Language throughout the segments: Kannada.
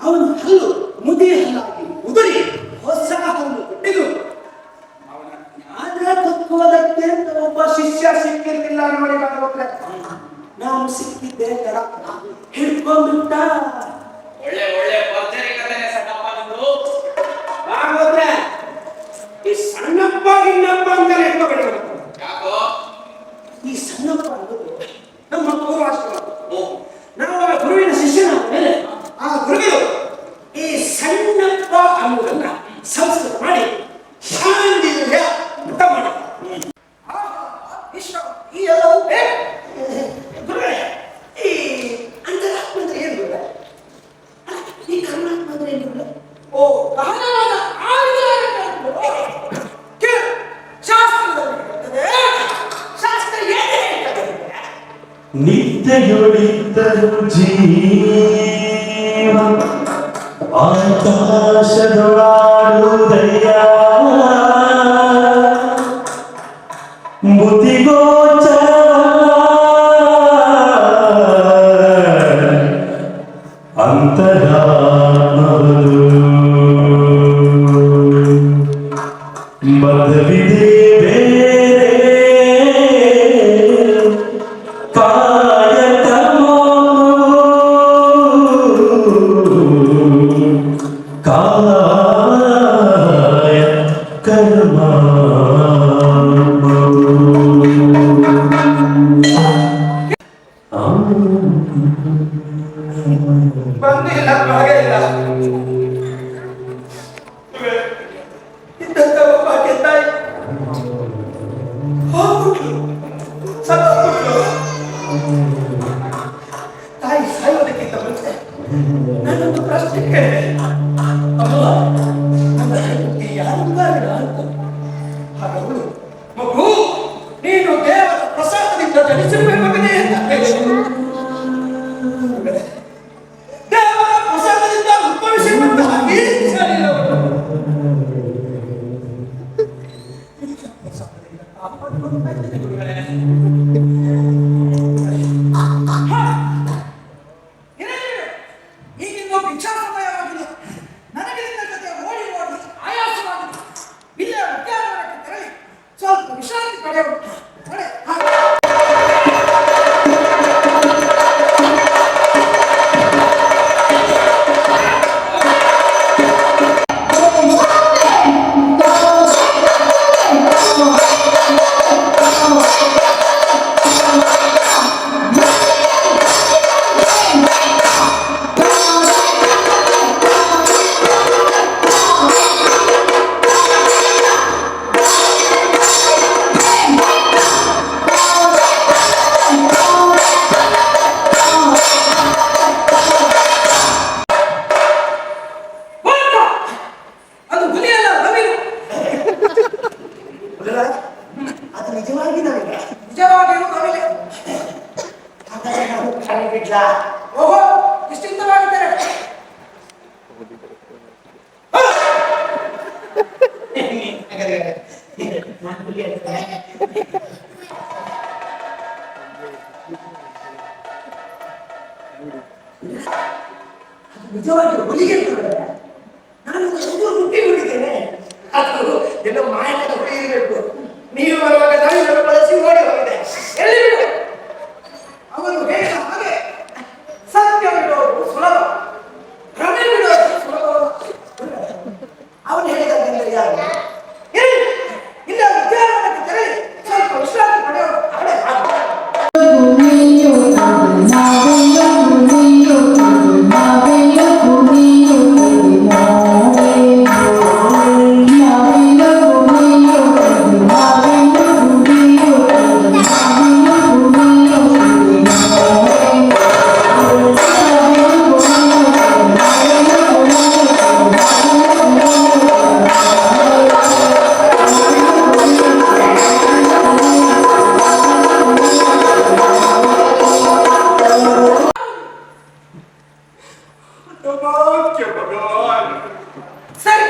ಅವನ ಹಲ್ಲು ಮುದಿ ಹಲ್ಲಾಗಿ ಉದುರಿ ಹೊಸ ಹಲ್ಲು ಕೊಟ್ಟಿದ್ದು. ಅವನ ಜ್ಞಾನ ತತ್ವದಕ್ಕೆ ಅಂತ ಒಬ್ಬ ಶಿಷ್ಯ ಸಿಕ್ಕಿರ್ಲಿಲ್ಲ ನೋಡಿ ಭಾಗವತ್ರೆ. ನಾವು ಸಿಕ್ಕಿದ್ದೆ ತರ ಹಿಡ್ಕೊಂಡ್ಬಿಟ್ಟ. ಒಳ್ಳೆ ಒಳ್ಳೆ ಭರ್ಜರಿ ಕಥೆನೇ ಸಣ್ಣಪ್ಪ ನಿಂದು. ಭಾಗವತ್ರೆ, ಈ ಸಣ್ಣಪ್ಪ ಇನ್ನಪ್ಪ ಅಂತ ಹಿಡ್ಕೋಬೇಡಿ. ಯಾಕೋ? ಈ ಸಣ್ಣಪ್ಪ ಅನ್ನೋದು ನಮ್ಮ ಪೂರ್ವಾಶ್ರಮ. ನಾವು ಆ ಗುರುವಿನ ಶಿಷ್ಯನಾದ ಮೇಲೆ ಆ ಗುರುಗಳು ಈ ಸಣ್ಣಪ್ಪ ಅನ್ನೋದನ್ನ ಸಂಸ್ಕೃತ ಮಾಡಿ ಶಾಂತಿಯ ಊಟ ಮಾಡ್ತಾರೆ. ಈ ಎಲ್ಲ ಗುರುಗಳೇ, ಈ ಅಂತರಾತ್ಮ ಅಂದ್ರೆ ಏನು ಗುರುಗಳೇ? ಈ ಕರ್ಮಾತ್ಮ ಅಂದ್ರೆ ಏನು ಗುರುಗಳೇ? ಓ, ಗಹನವಾದ ಶಾಸ್ತ್ರ ಏನೇ ನಿತ್ಯಯೊಳಿದ್ದರು ಜೀವ ಆಕಾಶದೊಳಾಡುವುದಯ್ಯ ಬುದ್ಧಿಗೋಚರ ಅಂತರಾತ್ಮವದು ಬದಲಿದೆ ಬಂದಿಲ್ಲ, ಹಾಗೆ ಇಲ್ಲ. ಇದ್ದಂತ ಒಬ್ಬ ತಾಯಿ ಹೋಗ್ಬಿಟ್ಲು, ಸತ್ತೋಗ್ಬಿಟ್ಲು. ತಾಯಿ ಸಾಯೋದಕ್ಕಿಂತ ಮುಂಚೆ ನಾನೊಂದು ಪ್ರಶ್ನೆ ಕೇಳಿದೆ. ಅಮ್ಮ, ನನ್ನ ಹೆಂಡತಿ ಯಾರು ಕಾರಣ ಅಂತ. ಹಾಗವಳು, ಮಗು, ನೀನು ದೇವರ ಪ್ರಸಾದದಿಂದ ಜನಿಸಿರುವ ಮಗನೇ ಅಂತ ಹೇಳಿದಳು. ದೇವರ ಪ್ರಸಾದದಿಂದ ಉದ್ಭವಿಸಿರುವಂತಹ ಈ ಶರೀರವನ್ನು ಈಗಿನ ಭಿಕ್ಷಾ ಸಮಯವಾಗಿದೆ. ನನಗೆ ನಿನ್ನ ಜೊತೆ ಓಡಿ ಓಡಿ ಆಯಾಸವಾಗಿದೆ. ಇಲ್ಲೇ ಉದ್ಯಾನವನಕ್ಕೆ ತೆರಳಿ ಸ್ವಲ್ಪ ವಿಶ್ರಾಂತಿ ಪಡೆಯೋಣ. ಅದು ನಿಜವಾಗಿ ನಮಗೆ ನಿಜವಾಗಿಯೂ ನಮಗೆ ಬಿಡ್ಲ. ಓಹೋ, ನಿಶ್ಚಿಂತವಾಗಿದ್ದಾರೆ. ನಿಜವಾಗಿ ಹುಲಿಗೆ ನಾನು ಹುಟ್ಟಿ ಬಿಟ್ಟಿದ್ದೇನೆ. ಅದು ಎಲ್ಲ ಮಾಯದ ಹುಳಿ ಇರಬೇಕು. ನೀವು ಬರುವಾಗ ನಾನು ಬಳಸಿ ಓಡಿ ಹೋಗಿದೆ. ಎಲ್ಲಿ ಬಿಡು, ಅವನು ಹೇಳಿದ ಹಾಗೆ ಸತ್ಯ ಬಿಡೋದು ಸುಲಭ, ಭ್ರಮೆ ಬಿಡೋದು ಸುಲಭ. ಅವನು ಹೇಳಿದಂತೆ ಯಾರು ಇಲ್ಲ, ಉದ್ಯಾನವನಕ್ಕೆ ತೆರಳಿ ಸ್ವಲ್ಪ ವಿಶ್ರಾಂತಿ ಪಡೆಯೋದು. ಅವಳೇ ಸರಿ,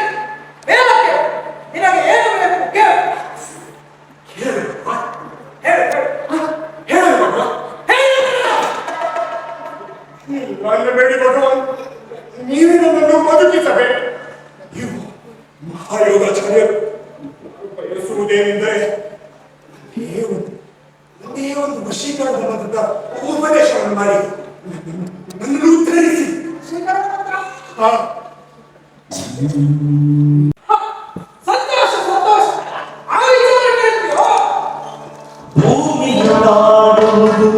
ಬೇಡಕ್ಕೆ ನಿನಗೆ ಏನು ಬೇಕು ಕೇಳು. ಹೇಳಬೇಡಿ ಭಗವಾನ್, ನೀವೇನು ಸಂತೋಷ ಸಂತೋಷ ಆ ವಿಚಾರ ಹೇಳ್ತೀಯೋ? ಭೂಮಿಯೊಳಾಡುವುದು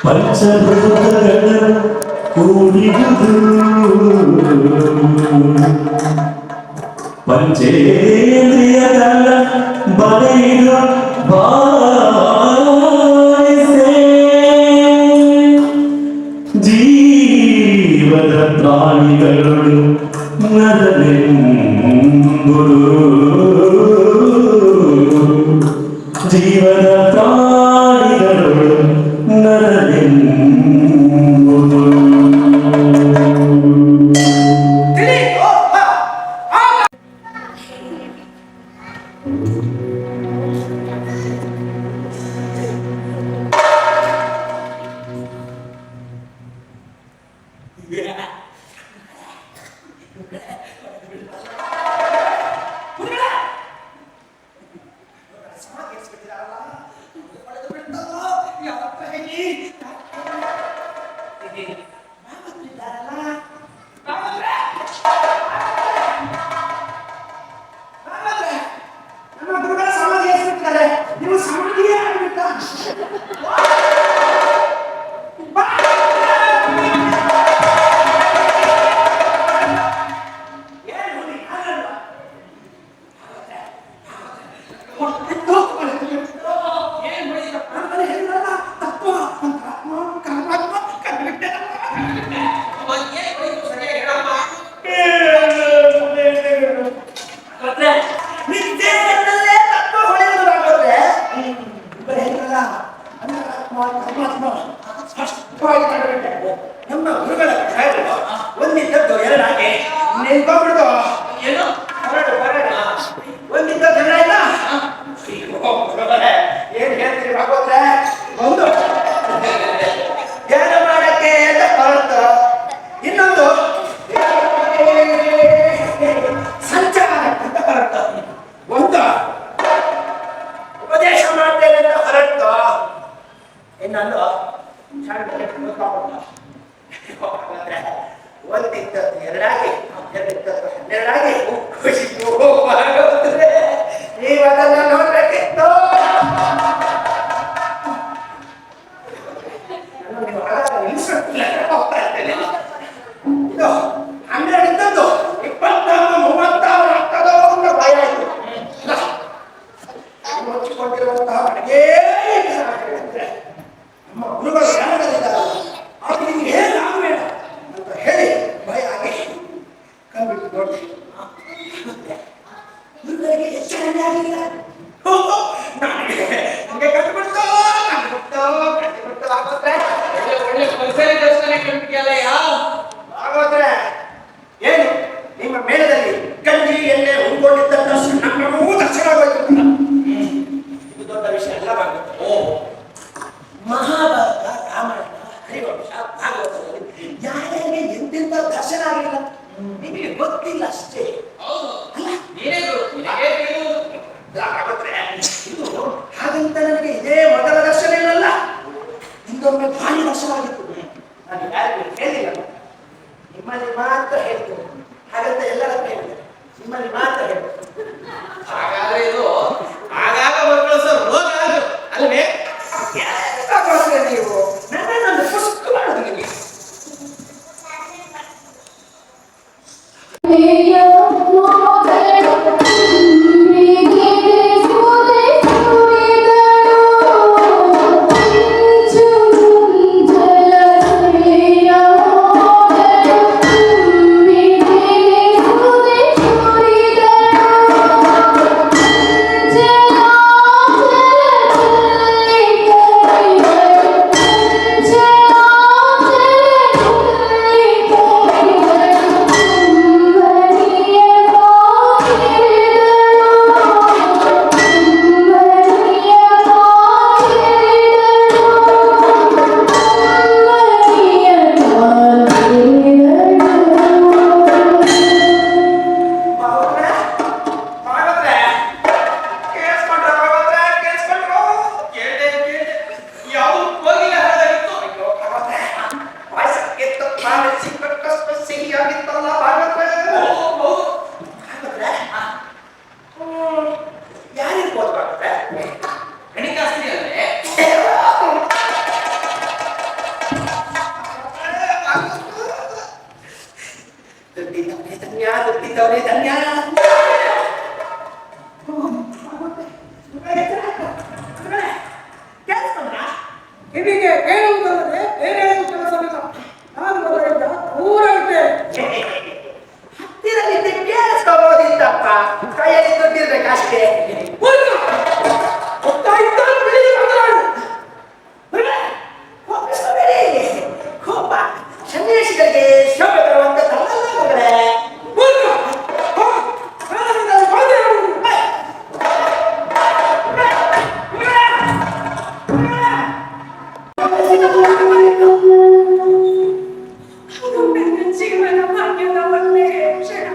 ಪಂಚಭೂತಗಳ ಕೂಡಿರುವುದು ಪಂಚೇಂದ್ರಿಯಗಳ ಬರೆಯುವ ಬಾರಿಸೆ ಜೀವದ ಪ್ರಾಣಿಗಳು ನರನೆಂಬುದು ಜೀವದ ಪ್ರಾಣಿಗಳು ನರನೆಂಬುದು ತಿಳಿಯಿತೋ? ಆ ನಮ್ಮ ಗುರುಗಳ ಸಮಾಧಿ ಹೆಸರಿದ್ದಾರೆ. ನೀವು ಸಮಾಧಿಯೇ ಆಗ್ಬಿಟ್ಟ? ಏನು ನೀ ಆಗಲ್ವಾ? ಏನ್ ಹೊಡಿತಪ್ಪ? ನಾನು ಹೇಳಿದ್ರಲ್ಲ, ತತ್ವ, ಮಂತ್ರಾತ್ಮ, ಕರ್ಮಾತ್ಮ, ಕರ್ಮವಿದ್ಯೆ. ಏನ್ ಹೊಡಿತು ಸರಿಯಾಗಿ ಹೇಳಪ್ಪ. ನಿತ್ಯನಲ್ಲೇ ತತ್ವ ಹೊಳೆಯುವುದಾಗುತ್ತೆ. ಇವರು ಹೇಳಿದ್ರಲ್ಲ, ಅಂತರಾತ್ಮ, ಕರ್ಮಾತ್ಮ, ಸ್ಪಷ್ಟವಾಗಿ ಕಂಡುಬಿಟ್ಟೆ. ನಮ್ಮ ಗುರುಗಳ ಹೇಳುವ ಒಂದಿದ್ದದ್ದು ಎರಡಾಗಿ ನಿಂತ್ಕೊಂಡ್ಬಿಡ್ದು. ಏನು? ಹೊರಡು ಹೊರಡು. ಒಂದಿದ್ದದ್ದು ಎರಡಾಯ್ತ? ಏನ್ ಹೇಳ್ತೀರಿ ಭಾಗವತ್ರೆ? ಒಂದು ಧ್ಯಾನ ಮಾಡಕ್ಕೆ ಅಂತ ಹೊರತು, ಇನ್ನೊಂದು ಸಂಚಾರ ಅಂತ ಹೊರತು, ಒಂದು ಉಪದೇಶ ಮಾಡ್ತೇನೆ ಅಂತ ಹೊರತು, ಇನ್ನೊಂದು ಒಂದಿದ್ದದ್ದು ಎರಡಾಗಿ, ಎರಡಿದ್ದದ್ದು 12 ಖುಷಿಗೂ ಭಾಗವತ್ರೆ. ನೀವು ಅದನ್ನ ನೋಡ್ಬೇಕಿತ್ತು. ನೀವು ಹಾಗಾದ್ರೆ ನಿಲ್ಲಿಸ್ಬಿಟ್ಟಿಲ್ಲ, ಹೋಗ್ತಾ ಇದ್ದೇನೆ. ಇದು 12 ಇದ್ದದ್ದು 24, 36 ಆಗ್ತದೋ ಅಂತ ಭಯ ಆಯ್ತು. ಮುಚ್ಚಿಕೊಂಡಿರುವಂತಹ ಅಡುಗೆ ನಮ್ಮ ಗುರುಗಳು ಜ್ಞಾನದಲ್ಲಿದ್ದಾರೆ. ಅವ್ರಿಗೆ ಏನಾಗಬೇಡ ಅಂತ ಹೇಳಿ ಭಯ ಆಗಿ ಕಂಡುಬಿಟ್ಟು ನೋಡಿ. ಗುರುಗಳಿಗೆ ಎಚ್ಚರಣೆ ಆಗಿಲ್ಲ. ನನಗೆ ಕಂಡುಬಿಡ್ತು ಆಗೋದ್ರೆ ಒಳ್ಳೆ ಪರಿಸರ ದರ್ಶನ ಕಂಡಿದ್ಯಲ್ಲಯ್ಯ. ಆಗೋದ್ರೆ ಏನು ನಿಮ್ಮ ಮೇಳದಲ್ಲಿ ಗಂಜಿ ಎಣ್ಣೆ ಉಳ್ಕೊಂಡಿದ್ದ ದರ್ಶನ ನಮಗೂ ದರ್ಶನ ಆಗೋಯ್ತು. ಇದು ದೊಡ್ಡ ವಿಷಯ ಅಲ್ಲ ಭಾಗವತ. ಮಹಾಭಾರತ, ರಾಮಾಯಣ, ಹರಿವಂಶ, ಭಾಗವತದಲ್ಲಿ ಯಾರ್ಯಾರಿಗೆ ಎಂತೆಂಥ ದರ್ಶನ ಆಗಿಲ್ಲ, ನಿಮಗೆ ಗೊತ್ತಿಲ್ಲ ಅಷ್ಟೇ. ಹೌದು. ಅಲ್ಲ ನೀನೇ ಗುರು, ನಿನಗೇ ತಿಳಿಯುವುದು. ಹಾಗಾದ್ರೆ ಇದು ಹಾಗಂತ ನನಗೆ ಇದೇ ಮೊದಲ ದರ್ಶನ ಏನಲ್ಲ, ಹಿಂದೊಮ್ಮೆ ಭಾರಿ ದರ್ಶನ ಆಗಿತ್ತು. ನಾನು ಯಾರಿಗೂ ಹೇಳಿಲ್ಲ, ನಿಮ್ಮಲ್ಲಿ ಮಾತ್ರ ಹೇಳ್ತೇನೆ. ಹಾಗಂತ ಎಲ್ಲರ ಹತ್ರ ಹೇಳಿದೆ, ನಿಮ್ಮಲ್ಲಿ ಮಾತ್ರ ಹೇಳ್ತೇನೆ. ಹಾಗಾದ್ರೆ ಇದು ಆಗಾಗ ಮಕ್ಕಳು ರೋಗ ಅದು ಅಲ್ವೇ? ಯಾಕಾಗೋದ್ರೆ ನೀವು ನನ್ನನ್ನು ಪುಸ್ತಕ ಮಾಡೋದು ನಿಮಗೆ ದುಡ್ಡಿದ್ದವನೇ ಧನ್ಯ, ದುಡ್ಡಿದ್ದವನೇ ಧನ್ಯ. ಕಿವಿಗೆ ಕೇಳುವುದಲ್ಲದೆ ಬೇರೆ ಕೆಲಸವಿಲ್ಲ. ನಾನು ಬರಲಿದ್ದ ಊರಲ್ಲಿದ್ದೆ. ಹತ್ತಿರಲ್ಲಿದ್ದೆ ಕೇಳಿಸ್ಕೋಬಹುದಿತ್ತಪ್ಪ, ಕೈಯಲ್ಲಿ ದುಡ್ಡಿರ್ಬೇಕಷ್ಟೇ. ಕೋಪ ಸನ್ಯಾಸಿಗಳಿಗೆ ಶೋಭೆ ಬರುವಂತದ್ದಲ್ಲ ಮಗಳೇ. ಜೀವನ ಭಾಗ್ಯದ ಒಳ್ಳೆಯ ಕ್ಷಣ.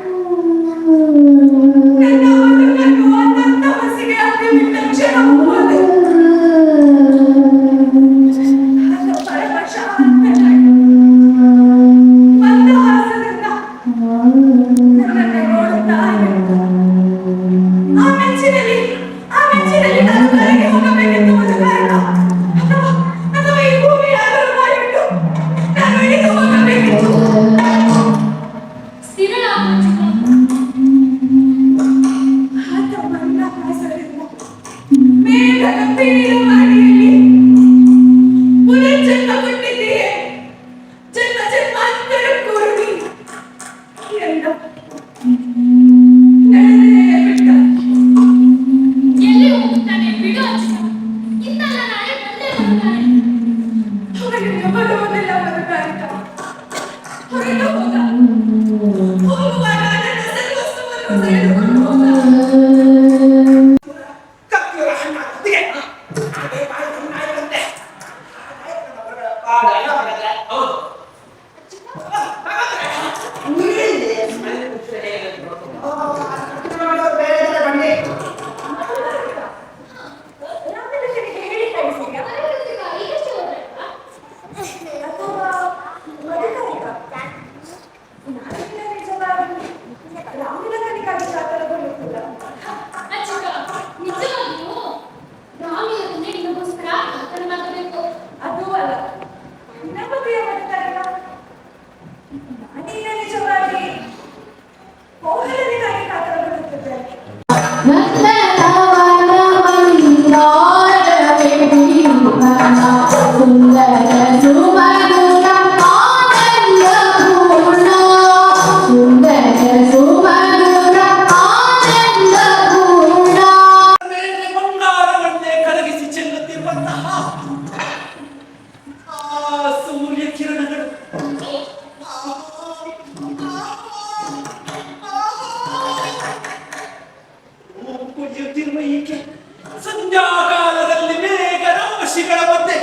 ಸಂಧ್ಯಾಕಾಲದಲ್ಲಿ ಮೇಘ ರಾಶಿಗಳ ಮಧ್ಯೆ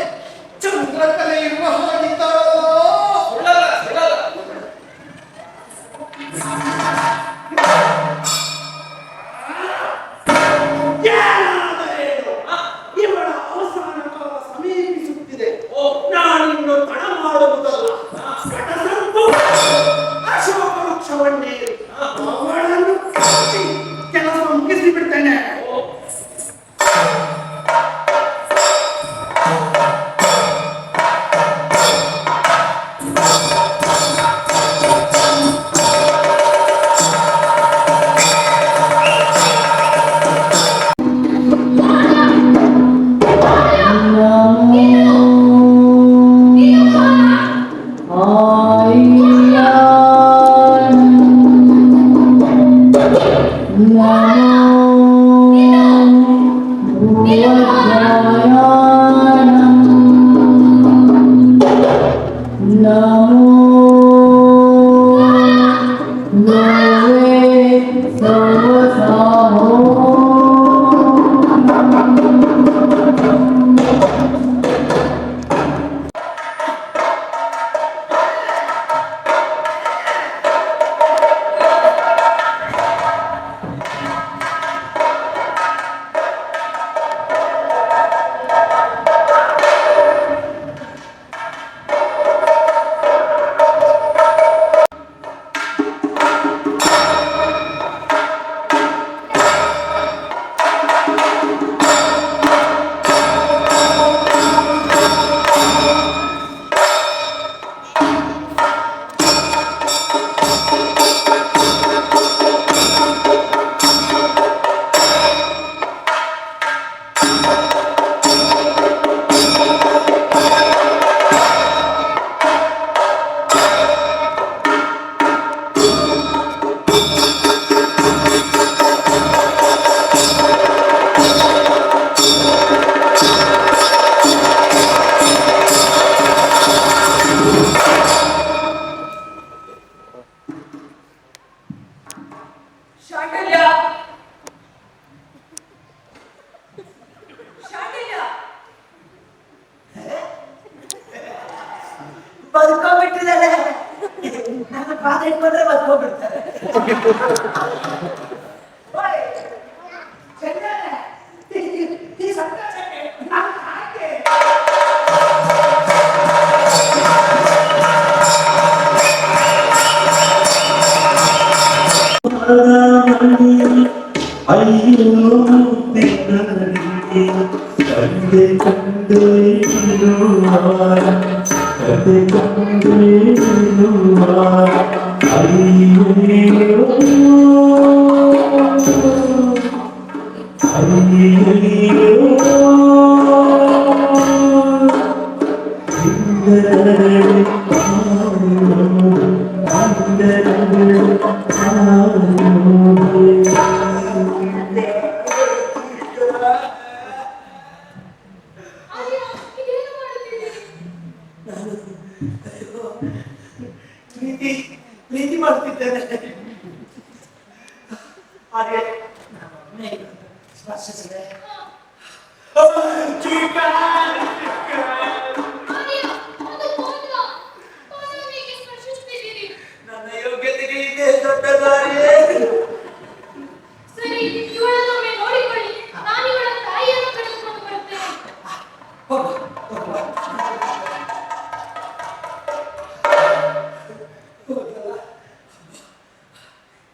ಚಂದ್ರಕಲೆ ಇರುವ ಹಾಗಿದ್ದಾಳೋ. ಇವಳ ಅವಸಾನ ಕಾಲ ಸಮೀಪಿಸುತ್ತಿದೆ. ನಾನಿನ್ನು ತಡ ಮಾಡುವುದಲ್ಲ, ಅಶೋಕ ವೃಕ್ಷವನ್ನೇರಿ ಅವಳನ್ನು ಕೆಲಸ ಮುಗಿಸಿ ಬಿಡ್ತೇನೆ. ಶಾಂಡಿಲ್ಯ ಶಾಂಡಿಲ್ಯ ಬದುಕೋಬಿಟ್ಟಿದ್ದಾರೆ. ನನ್ನ ಪಾದ ಇಟ್ಕೊಂಡ್ರೆ ಬದುಕೋಬಿಡ್ತಾರೆ. ಓಯ್, ಚೆನ್ನೈ, ಈ ಸಂತೋಷಕ್ಕೆ ನಾನು ಹಾಗೆ ಅಯ್ಯೋ ತಿನ್ನಲಿಗೆ ಕಂಡೆ ಕಂಡೆ ಇರುವಾರ ಕಂಡೆ ಕಂಡೆ ಇರುವಾರ ಅಯ್ಯೋ ಅಯ್ಯೋ ಪ್ರೀತಿ ಮಾಡ್ತಿದ್ದೇನೆ. ಹಾಗೆ ಸ್ಪರ್ಶಿಸಿದೆ. ನನ್ನ ಯೋಗ್ಯತೆಗೆ ಇದೆ ದೊಡ್ಡ ದಾರಿಯೇ. ಸರಿ, ಇವಳನ್ನೊಮ್ಮೆ ನೋಡಿಕೊಳ್ಳಿ. ನಾನು ಇವಳ ತಾಯಿಯನ್ನು ಕರೆದುಕೊಂಡು ಬರುತ್ತೇನೆ. ಹೋಗು, ಹೋಗು. ಹೋಗಲ್ಲ.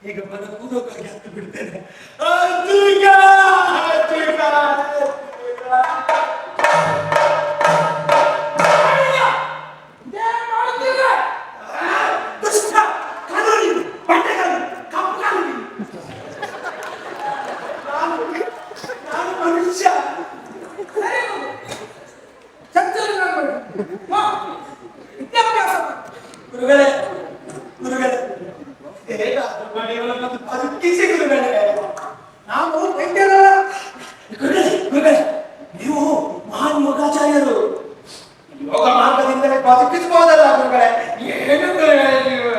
ಈಗ ಮನಪೂರ್ವಕವಾಗಿ ಹತ್ತು ಬಿಡ್ತೇನೆ. ದುಷ್ಟ ಕಾನೂನಿ ಬಟ್ಟೆಗಾರನು, ಕಪ್ಪುಗಾರನು. ನಾನು ಮನುಷ್ಯ. ವಿದ್ಯಾಭ್ಯಾಸ ಗುರುಗಳೇ, ಗುರುಗಳೇ, ಹೇಗಾದ್ರೂ ಮಾಡಿ ಇವಳನ್ನು ಬದುಕಿಸಿ ಗುರುಗಳೇ. ನಾವು ವೈದ್ಯರಲ್ಲ. ಗುರುಗಳೇ, ಗುರುಗಳೇ, ನೀವು ಮಹಾನ್ ಯೋಗಾಚಾರ್ಯರು. ಯೋಗ ಮಾರ್ಗದಿಂದಲೇ ಬದುಕಿಸಬಹುದಲ್ಲ ಗುರುಗಳೇ. ಏನು ಗುರುಗಳೇ ನೀವು?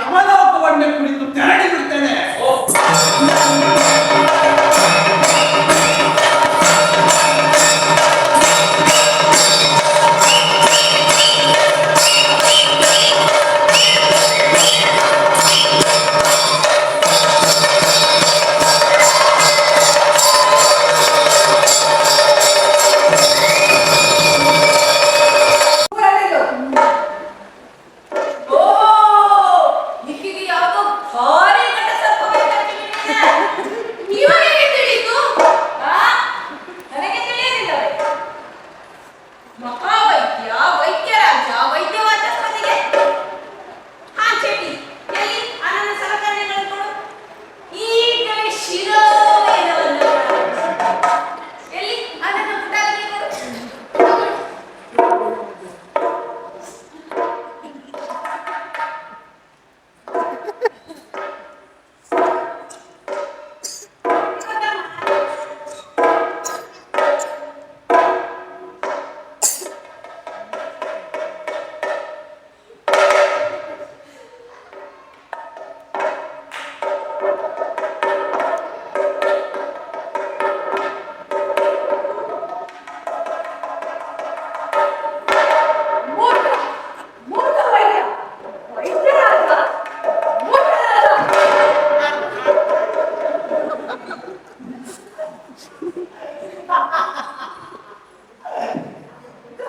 ಯಮಲೋಕವನ್ನೇ ಕುರಿತು ತೆರಳಿ ಬಿಡ್ತೇನೆ. ಈಕೆಗೆ ಯಾವುದೋ ಭಾರಿ ಗಂಡ ಸರ್ಪ ಬೇಕಾಗ್ತಿದೆ. ಇವಾಗ ಹೇಗೆ ತಿಳಿಯಿತು? ನನಗೆ ತಿಳಿಯಲಿಲ್ಲವೇ? ಮಹಾವೈದ್ಯ, ವೈದ್ಯರಾಜ, ವೈದ್ಯವಾಚಸ್ಪತಿಗೆ ಚೇಟಿ ಎಲ್ಲಿ ಅನನ್ನ ಸಲಕರಣೆಗಳನ್ನು ಕೊಡು. ಈಗಲೇ ಶಿರೋವೇದವನ್ನು ಎಲ್ಲಿ ಅನನ್ನ ಪುಟಾಕಿ ಕೊಡು. ಮೂರ್ಖ ವೈದ್ಯ, ವೈದ್ಯರಾಜ, ಮೂರ್ಖರಾಜ.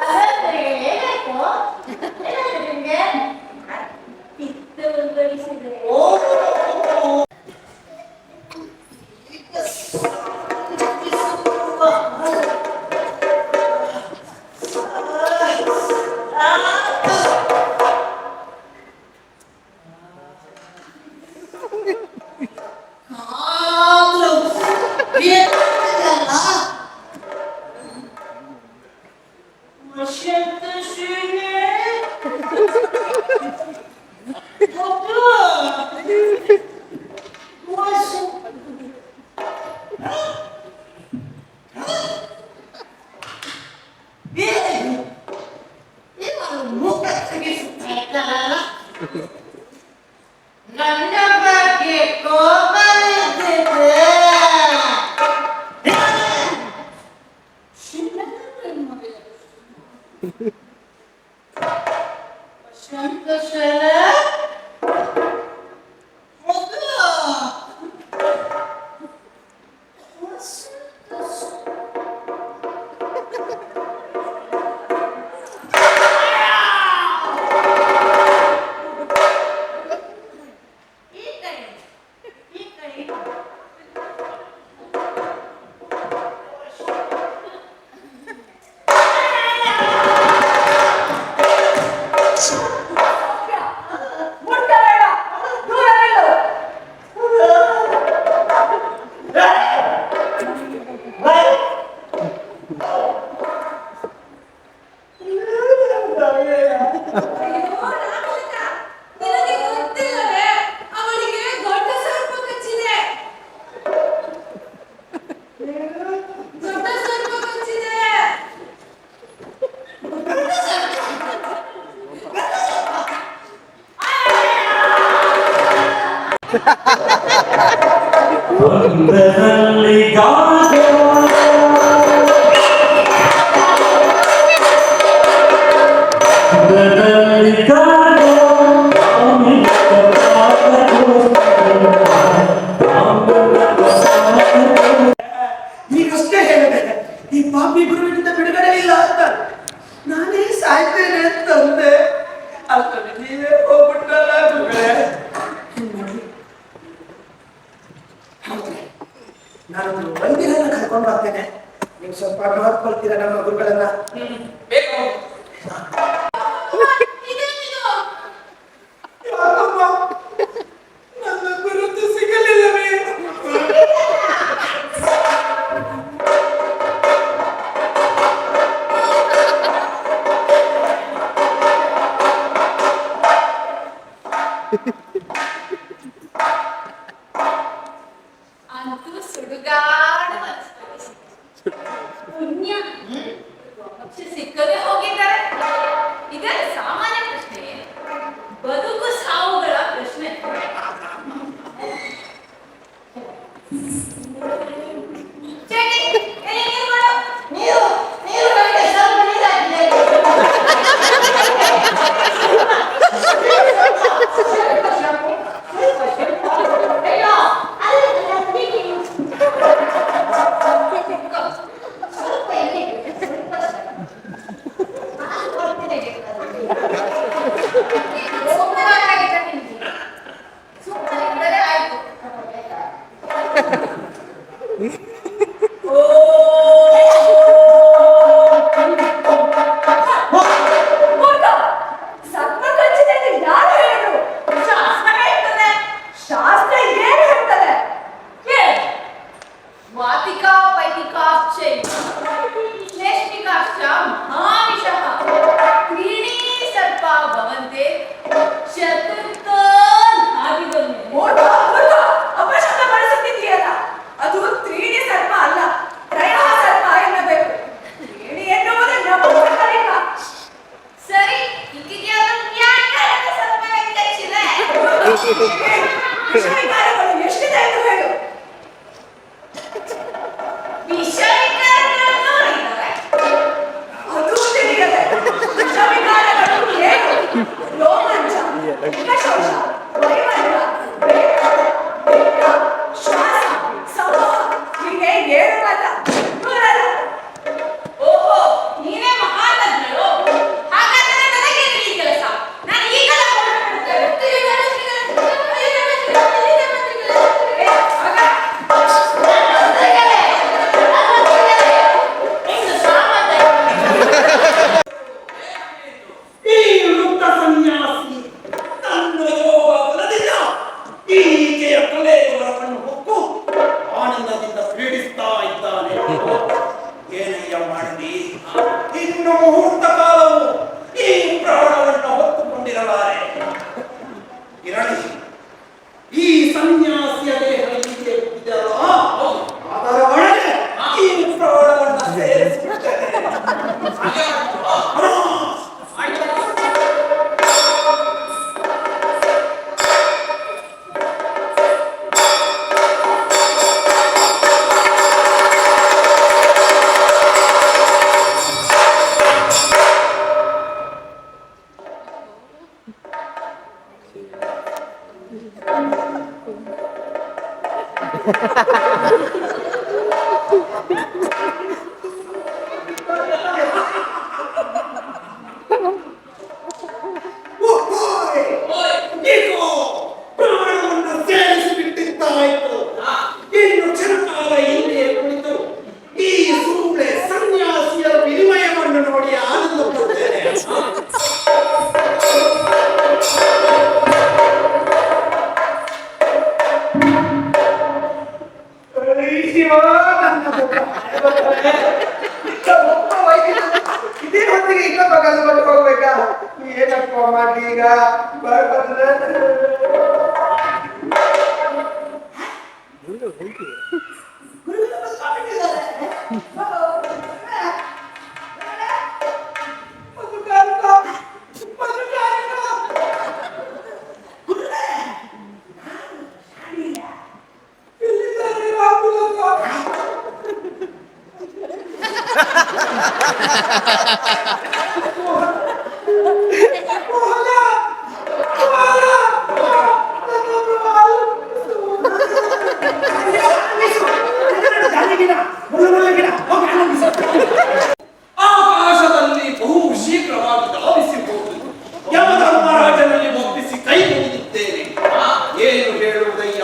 ಅದಂದ್ರೆ ಏನಾಯ್ತು? ಏನಾಯ್ತು ನಿಮ್ಗೆ? ಪಿತ್ತ ಉಲ್ಬಣಿಸಿದ್ರೆ ಸಂತೋಷನ ಒಂದರಲ್ಲಿ ಗಾಜ ಒಂದರಲ್ಲಿ ಗಾಜ ಈಗಷ್ಟೇ ಹೇಳಿದೆ ಈ ಪಾಪಿ ಗುರುವಿನಿಂದ ಬಿಡುಗಡೆ ಇಲ್ಲ ಅಂತ. ನಾನೇ ಸಾಯ್ತೇನೆ ಅಂತಂದೆ, ಅಷ್ಟರಲ್ಲಿ ನೀವೇ ಹೋಗ್ಬಿಟ್ಟಲ್ಲ ಗುರುಗಳೇ. ನಾನು ವೈದ್ಯರನ್ನ ಕರ್ಕೊಂಡು ಬರ್ತೇನೆ, ನೀವು ಸ್ವಲ್ಪ ನೋಡ್ಕೊಳ್ತೀರಾ ನಮ್ಮ ಗುರುಗಳನ್ನ? ಬೇಕು ಯಾಕಮ್ಮ ನನ್ನ ಗುರುತು ಸಿಗಲಿಲ್ಲವೇ? ಅಂತೂ ಸುಡುಗಾಡ ಪುಣ್ಯ ಪಕ್ಷಿ ಸಿಕ್ಕದೆ ಹೋಗಿದ್ದಾರೆ. ಇದರ ಸಾಮಾನ್ಯ ಪ್ರಶ್ನೆ, ಬದುಕು ಸಾವುಗಳ ಪ್ರಶ್ನೆ. ಚೇಟಿ, ಎಲ್ಲಿ ನೀರು ಮಾಡು? ನೀರು ನನಗೆ ಸ್ವಲ್ಪ ನೀರಾಗಿದೆ. ಅಯ್ಯೋ, ವಾತಿಕಾ ಪೈತಿಕಾಶ್ಚೈವ ಶ್ಲೇಷ್ಮಿಕಾಶ್ಚ ಮಹಾವಿಷಃ त्रीणि सर्पा भवन्ते चतुर्थो नाभिगಮ್ಯ. ಅಪಶಬ್ದ ಬಳಸುತ್ತಿದೆಯಲ್ಲ, ಅದು ತ್ರೀಡಿ ಸರ್ಪ ಅಲ್ಲ, ತ್ರಯ ಸರ್ಪ ಎನ್ನಬೇಕು. ತ್ರೀಡಿ ಎನ್ನುವುದು ನಪುಂಸಕಲಿಂಗ. ಸರಿ, ಇದಕ್ಕಿದ್ಯಾವುದು ನ್ಯಾಯಕಾರಕ ಸರ್ಪ ವ್ಯಕ್ತಿಸಿದೆ. ವಿಷಯಕಾರಗಳು ಎಷ್ಟಿದೆ ಎಂದು ಹೇಳು. ವಿಷವಿಕಾರಗಳನ್ನು ಇದ್ದಾರೆ. ಅದು ತಿಳಿಯದೆ ವಿಷವಿಕಾರಗಳು ಏನು? ರೋಮಾಂಚ, ವಿಷಶೋಷ, ವೈಮಲ್ಯ, ವೇಗ, ಪಿತ್ತ, ಶ್ವಾಸ, ಸಮೂಹ, ಹೀಗೆ 7 ಅಲ್ಲ 100 ಅಲ್ಲ. ಓಹೋ, ನೀನೇ ಮಹಾತಜ್ಞರು. ಹಾಗಾದರೆ ನನಗೇನು ಈ ಕೆಲಸ? ನಾನು ಈಗಲೇ ಹೊರಡುತ್ತೇನೆ. ನೀವು ಪ್ರಾಣವನ್ನು ಸೇರಿಸಿಬಿಟ್ಟಿದ್ದಾಯಿತು. ಇನ್ನು ಚಿರಕಾಲ ಇಲ್ಲಿಯೇ ಕುಳಿತು ಈ ಸುಳ್ಳೆ ಸನ್ಯಾಸಿಯರ ವಿನಿಮಯವನ್ನು ನೋಡಿ ಆನಂದ ಪಡುತ್ತೇನೆ. ಇದೇ ಹೊತ್ತಿಗೆ ಇನ್ನೊಬ್ಬ ಕಲ್ಕೊಂಡು ಹೋಗ್ಬೇಕಾ? ಏನಪ್ಪ ಮಾಡಿ ಈಗ ಆಕಾಶದಲ್ಲಿ ಬಹು ಶೀಘ್ರವಾಗಿ ಧಾವಿಸಿ ಹೋಗುವುದು. ಯಮಧರ್ಮರಾಜನಲ್ಲಿ ಒಪ್ಪಿಸಿ ಕೈ ಮುಗಿದಿದ್ದೇನೆ. ಏನು ಹೇಳುವುದಯ್ಯ?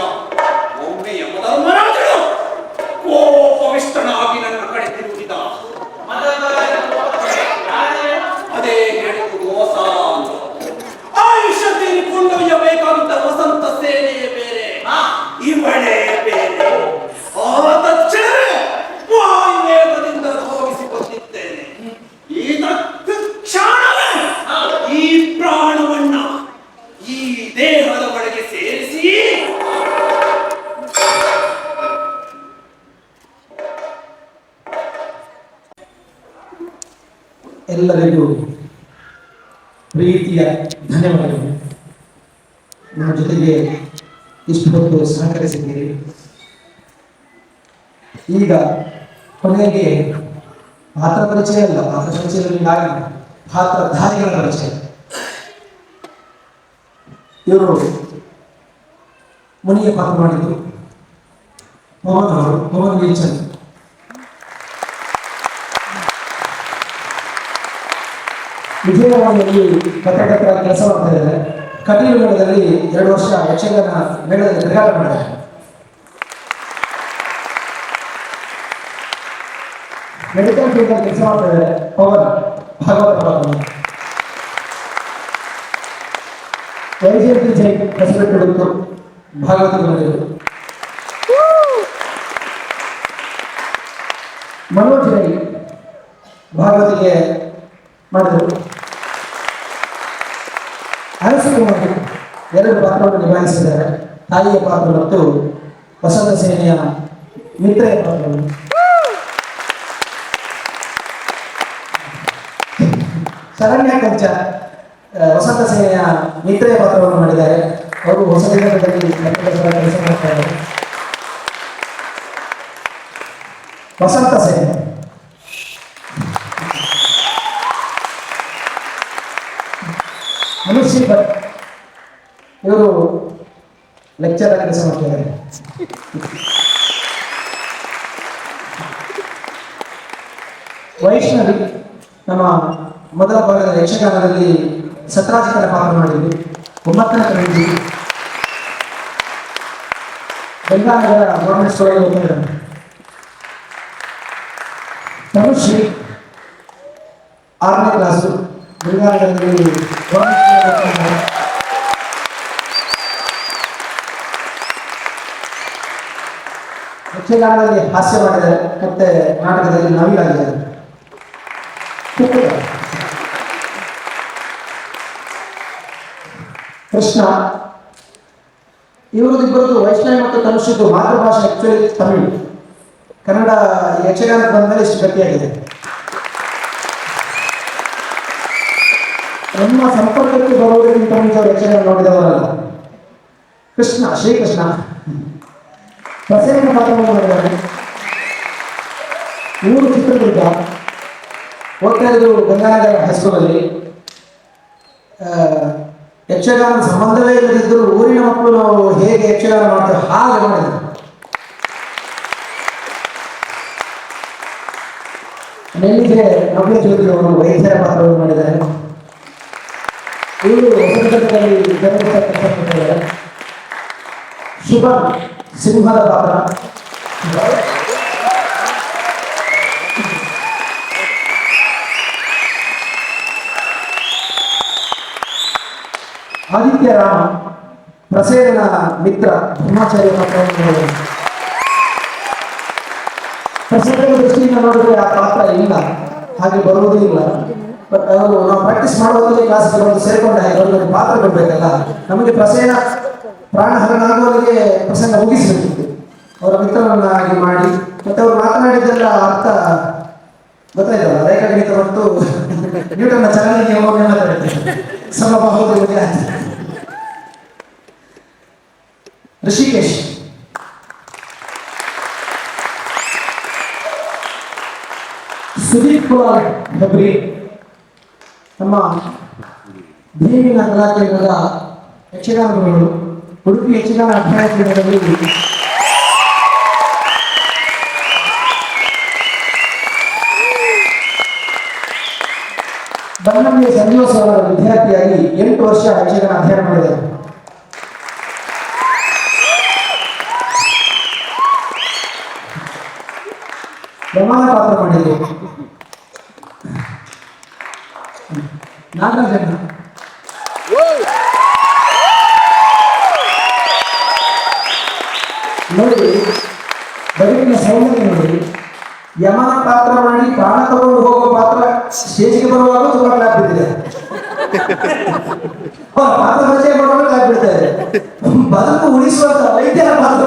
ಒಮ್ಮೆ ಯಮಧರ್ಮರಾಜನು ಕೋಪವಿಷ್ಟನಾಗಿ ನನ್ನ ಕಡೆ ತಿರುಗಿದ. ಅದೇ ಹೇಳಿದ್ದು ಹೊಸ ಆಯುಷ್ಯ ಕೊಂಡೊಯ್ಯಬೇಕಾಗಿದ್ದ ವಸಂತ ಸೇನೆಯೇ ಬೇರೆ, ಇವಳೇ ಬೇರೆ. ಆ ತಕ್ಷಣವೇ ವಾಯುವೇಗದಿಂದ ಧಾವಿಸಿ ಬಂದಿದ್ದೇನೆ. ಈ ತಕ್ಷಣವೇ ಈ ಪ್ರಾಣವನ್ನ ಈ ದೇಹದ ಒಳಗೆ ಸೇರಿಸಿ ಎಲ್ಲರಿಗೂ ಪ್ರೀತಿಯ ಧನ್ಯವಾದಗಳು. ನನ್ನ ಜೊತೆಗೆ ಇಷ್ಟು ಹೊತ್ತು ಸಹಕರಿಸಿದ್ದೀರಿ. ಈಗ ಕೊನೆಗೆ ಪಾತ್ರ ಪರಿಚಯ ಅಲ್ಲ, ಪಾತ್ರ ಪರಿಚಯದಲ್ಲಿ ಪಾತ್ರಧಾರಿಗಳ ಪರಿಚಯ. ಇವರು ಮುನಿಯ ಪಾತ್ರ ಮಾಡಿದ್ರು ಮೋಹನ್ ಅವರು, ಮೋಹನ್ ವಿಲ್ಚಂದ್. ವಿಜಯವಾಣಿಯಲ್ಲಿ ಪತ್ರಕರ್ತರ ಕೆಲಸ ಮಾಡ್ತಾ ಇದ್ದಾರೆ. ಕಟೀಲು ಮೇಳದಲ್ಲಿ 2 ವರ್ಷ ಯಕ್ಷಗಾನ ಮೇಳದಲ್ಲಿ ತಿರುಗಾಟ ಮಾಡಿದ್ದಾರೆ. ಮೆಡಿಕಲ್ ಫೀಲ್ಡ್ ಅಲ್ಲಿ ಕೆಲಸ ಮಾಡ್ತಾ ಇದ್ದಾರೆ. ಪವನ್ ಭಾಗವತ ವೈಜಯಂತಿ ಜೈನ್ ಹೆಸರಿಟ್ಟು ಭಾಗವತ ಬಂದಿದ್ರು. ಮನೋಜ್ ರೈ ಭಾಗವತಿಗೆ ಮಾಡಿದರು. ಅರಸುಕುಮಾರಿ 2 ಪಾತ್ರವನ್ನು ನಿಭಾಯಿಸಿದ್ದಾರೆ. ತಾಯಿಯ ಪಾತ್ರ ಮತ್ತು ವಸಂತ ಸೇನೆಯ ಮಿತ್ರೆಯ ಪಾತ್ರವನ್ನು. ಶರಣ್ಯ ಕಂಚ ವಸಂತ ಸೇನೆಯ ಮಿತ್ರೆಯ ಪಾತ್ರವನ್ನು ಮಾಡಿದ್ದಾರೆ. ಅವರು ಹೊಸದಿನದಲ್ಲಿ ಕೆಲಸ ಮಾಡ್ತಾ ಇದ್ದಾರೆ. ವಸಂತ ಸೇನೆ ಮನುಷ್ಯ ಭಟ್ ಇವರು ಲೆಕ್ಚರ್ ಆಗಿ ಕೆಲಸ ಮಾಡ್ತಿದ್ದಾರೆ. ವೈಷ್ಣವಿ ನಮ್ಮ ಮೊದಲ ಭಾಗದ ಯಕ್ಷಗಾನದಲ್ಲಿ ಸತ್ರಾಜಿತರ ಪಾತ್ರ ಮಾಡಿದ್ವಿ. 9ನೇ ತರಗತಿ ಬೆಂಗಾನಗರ ಗೌರ್ಮೆಂಟ್ ಸ್ಕೂಲಲ್ಲಿ ಓದ್ತಿದ್ದಾರೆ. ತನುಶ್ರೀ 6ನೇ ಕ್ಲಾಸು ಬೆಂಗಾನಗರದಲ್ಲಿ ಯಕ್ಷಗಾನದಲ್ಲಿ ಹಾಸ್ಯ ಮಾಡಿದ್ದಾರೆ ಮತ್ತೆ ನಾಟಕದಲ್ಲಿ ನವಿಲಾಗಿದ್ದಾರೆ. ಕೃಷ್ಣ ಇವರದಿಬ್ಬರದು ವೈಷ್ಣವಿ ಮತ್ತು ತನುಷಿದ್ದು ಮಾತೃಭಾಷೆ ಆಕ್ಚುಲಿ ತಮಿಳು. ಕನ್ನಡ ಯಕ್ಷಗಾನಕ್ಕೆ ಬಂದ ಇಷ್ಟು ಗಟ್ಟಿಯಾಗಿದೆ. ನಮ್ಮ ಸಂಪರ್ಕಕ್ಕೆ ಬರುವುದಕ್ಕಿಂತ ಮುಂಚೆ ಯಕ್ಷಗಾನ ನೋಡಿದವರಲ್ಲ. ಕೃಷ್ಣ ಶ್ರೀಕೃಷ್ಣ ಪ್ರಸೇನ ಪಾತ್ರವನ್ನು ಮಾಡಿದ್ದಾರೆ. ಊರು ಚಿತ್ರದುರ್ಗ, ಓದ್ತಾ ಇದ್ದು ಗಂಗಾನಗರ ಹೈಸ್ಕೂಲಲ್ಲಿ. ಯಕ್ಷಗಾನ ಸಂಬಂಧವೇ ಇಲ್ಲದಿದ್ದರೂ ಊರಿನ ಮಕ್ಕಳು ನಾವು ಹೇಗೆ ಯಕ್ಷಗಾನ ಮಾಡ್ತೇವೆ ಹಾಗೆ ಮಾಡಿದ್ರು. ನೆಲ್ಲಿಗೆ ನವ್ಯ ಜ್ಯೋತಿ ಅವರು ವೈದ್ಯರ ಪಾತ್ರವನ್ನು ಮಾಡಿದ್ದಾರೆ. ಇವರು ಹೊಸದುರ್ಗದಲ್ಲಿ ಕಷ್ಟಪಟ್ಟಿದ್ದಾರೆ. ಶುಭ ಸಿಂಹದ ಪಾತ್ರ. ಆದಿತ್ಯ ರಾಮ ಪ್ರಸೇನ ಮಿತ್ರ ಬ್ರಹ್ಮಚಾರ್ಯ ಪಾತ್ರವನ್ನು ಮಾಡಿದ್ದಾರೆ. ಪ್ರಸಂಗದ ದೃಷ್ಟಿಯಿಂದ ನೋಡಿದ್ರೆ ಆ ಪಾತ್ರ ಇಲ್ಲ, ಹಾಗೆ ಬರುವುದೂ ಇಲ್ಲ. ಬಟ್ ಅವರು ನಾವು ಪ್ರಾಕ್ಟೀಸ್ ಮಾಡುವಾಗಲೇ ಕ್ಲಾಸ್ಗೆ ಬಂದು ಸೇರಿಕೊಂಡ ಅವರಿಗೆ ಪಾತ್ರ ಕೊಡಬೇಕಲ್ಲ. ನಮಗೆ ಪ್ರಸೇನ ಪ್ರಾಣಹರಣ ಆಗುವವರೆಗೆ ಪ್ರಸಂಗ ಮುಗಿಸಬೇಕಿತ್ತು. ಅವರ ಮಿತ್ರರನ್ನಾಗಿ ಮಾಡಿ ಮತ್ತೆ ಅವರು ಮಾತನಾಡಿದ್ದೆಲ್ಲ ಅರ್ಥ ಗೊತ್ತಾಯ್ತಲ್ಲ. ರೇಖಾಗಣಿತ ಮತ್ತು ನ್ಯೂಟನ್ನ ಚಲನೆ ನಿಯಮವನ್ನೇ ಮಾತಾಡ್ತಾರೆ. ಸಮಬಾಹುದ ಋಷಿಕೇಶ್ ಸುದೀಪ್ ಕುಮಾರ್ ಹೆಬ್ರಿ ನಮ್ಮ ಭೀಮಿನ ಕಲಾಕೇಂದ್ರದ ಯಕ್ಷಗಾನ ಗುರುಗಳು. ಉಡುಪಿ ಯಕ್ಷಗಾನ ಅಭ್ಯಾಸ ಕೇಂದ್ರದಲ್ಲಿ ಬನ್ನಮ್ಯ ಸಂಜೀವ ಸರ್ ವಿದ್ಯಾರ್ಥಿಯಾಗಿ 8 ವರ್ಷ ಯಕ್ಷಗಾನ ಅಧ್ಯಯನ ಮಾಡಿದ್ದಾರೆ. ಪ್ರಮಾಣ ಪಾತ್ರ ಮಾಡಿದೆ. ನಾಗರಾಜಣ್ಣ ನೋಡಿ, ಬದುಕಿನ ಸೌಂದರ್ಯ ನೋಡಿ. ಯಮನ ಪಾತ್ರ ಮಾಡಿ ಪ್ರಾಣ ತಗೊಂಡು ಹೋಗುವ ಪಾತ್ರ ಸ್ಟೇಜ್ಗೆ ಬರುವಾಗ ತುಂಬಾ ಕ್ಲಾಪ್ ಬಿದ್ದಿದೆ. ಪಾತ್ರ ಪರಿಚಯ ಮಾಡುವಾಗ ಕ್ಲಾಪ್ ಬಿಡ್ತಾರೆ. ಬದುಕು ಉಳಿಸುವಂತ ವೈದ್ಯರ ಪಾತ್ರ